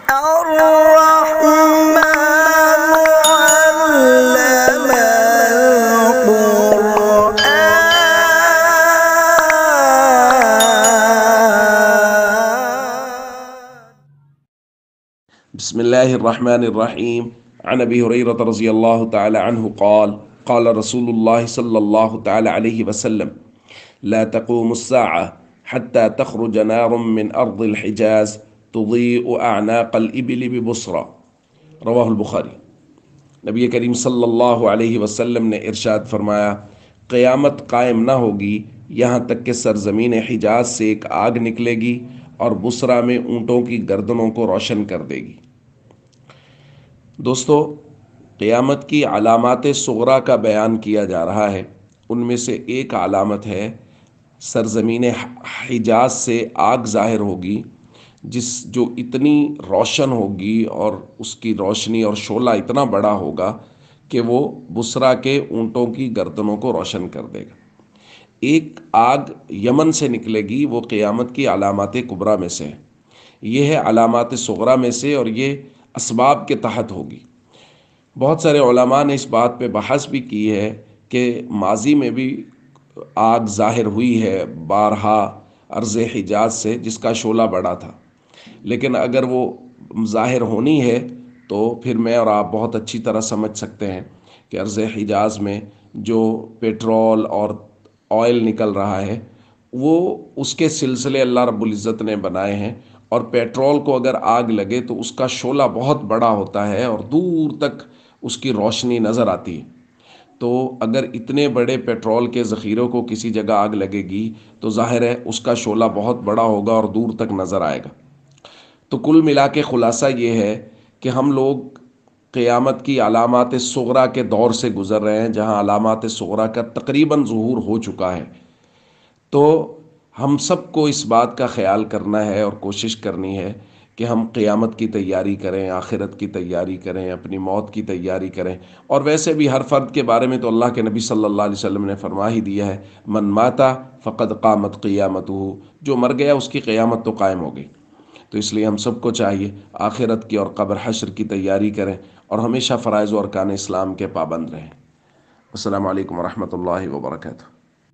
الرحمن علم بسم الله الرحمن الرحيم. عن أبي هريرة رضي الله تعالى عنه قال قال رسول الله صلى الله تعالى عليه وسلم لا تقوم الساعة حتى تخرج نار من أرض الحجاز تضيء أعناق الإبل ببصرى. رواہ البخاری. نبی کریم صلی اللہ علیہ وسلم نے ارشاد فرمایا، قیامت قائم نہ ہوگی یہاں تک کہ سرزمین حجاز سے ایک آگ نکلے گی اور بصرہ میں اونٹوں کی گردنوں کو روشن کر دے گی۔ دوستو، قیامت کی علامات صغریٰ کا بیان کیا جا رہا ہے۔ ان میں سے ایک علامت ہے سرزمین حجاز سے آگ ظاہر ہوگی جو اتنی روشن ہوگی اور اس کی روشنی اور شعلہ اتنا بڑا ہوگا کہ وہ بصرہ کے اونٹوں کی گردنوں کو روشن کر دے گا۔ ایک آگ یمن سے نکلے گی، وہ قیامت کی علامات کبریٰ میں سے ہے۔ یہ ہے علامات صغریٰ میں سے، اور یہ اسباب کے تحت ہوگی۔ بہت سارے علماء نے اس بات پہ بحث بھی کی ہے کہ ماضی میں بھی آگ ظاہر ہوئی ہے بارہا ارض حجاز سے جس کا شعلہ بڑا تھا، لیکن اگر وہ ظاہر ہونی ہے تو پھر میں اور آپ بہت اچھی طرح سمجھ سکتے ہیں کہ ارض حجاز میں جو پیٹرول اور آئل نکل رہا ہے وہ اس کے سلسلے اللہ رب العزت نے بنائے ہیں، اور پیٹرول کو اگر آگ لگے تو اس کا شعلہ بہت بڑا ہوتا ہے اور دور تک اس کی روشنی نظر آتی ہے۔ تو اگر اتنے بڑے پیٹرول کے ذخیروں کو کسی جگہ آگ لگے گی تو ظاہر ہے اس کا شعلہ بہت بڑا ہوگا اور دور تک نظر آئے گا۔ تو کل ملا کے خلاصہ یہ ہے کہ ہم لوگ قیامت کی علامات صغریٰ کے دور سے گزر رہے ہیں، جہاں علامات صغریٰ کا تقریباً ظہور ہو چکا ہے۔ تو ہم سب کو اس بات کا خیال کرنا ہے اور کوشش کرنی ہے کہ ہم قیامت کی تیاری کریں، آخرت کی تیاری کریں، اپنی موت کی تیاری کریں۔ اور ویسے بھی ہر فرد کے بارے میں تو اللہ کے نبی صلی اللہ علیہ وسلم نے فرما ہی دیا ہے، من ماتا فقد قامت قیامتہ، جو مر گیا اس کی قیامت تو قائم ہو گئی۔ تو اس لیے ہم سب کو چاہیے آخرت کی اور قبر حشر کی تیاری کریں اور ہمیشہ فرائض و ارکان اسلام کے پابند رہیں۔ السلام علیکم ورحمۃ اللہ وبرکاتہ۔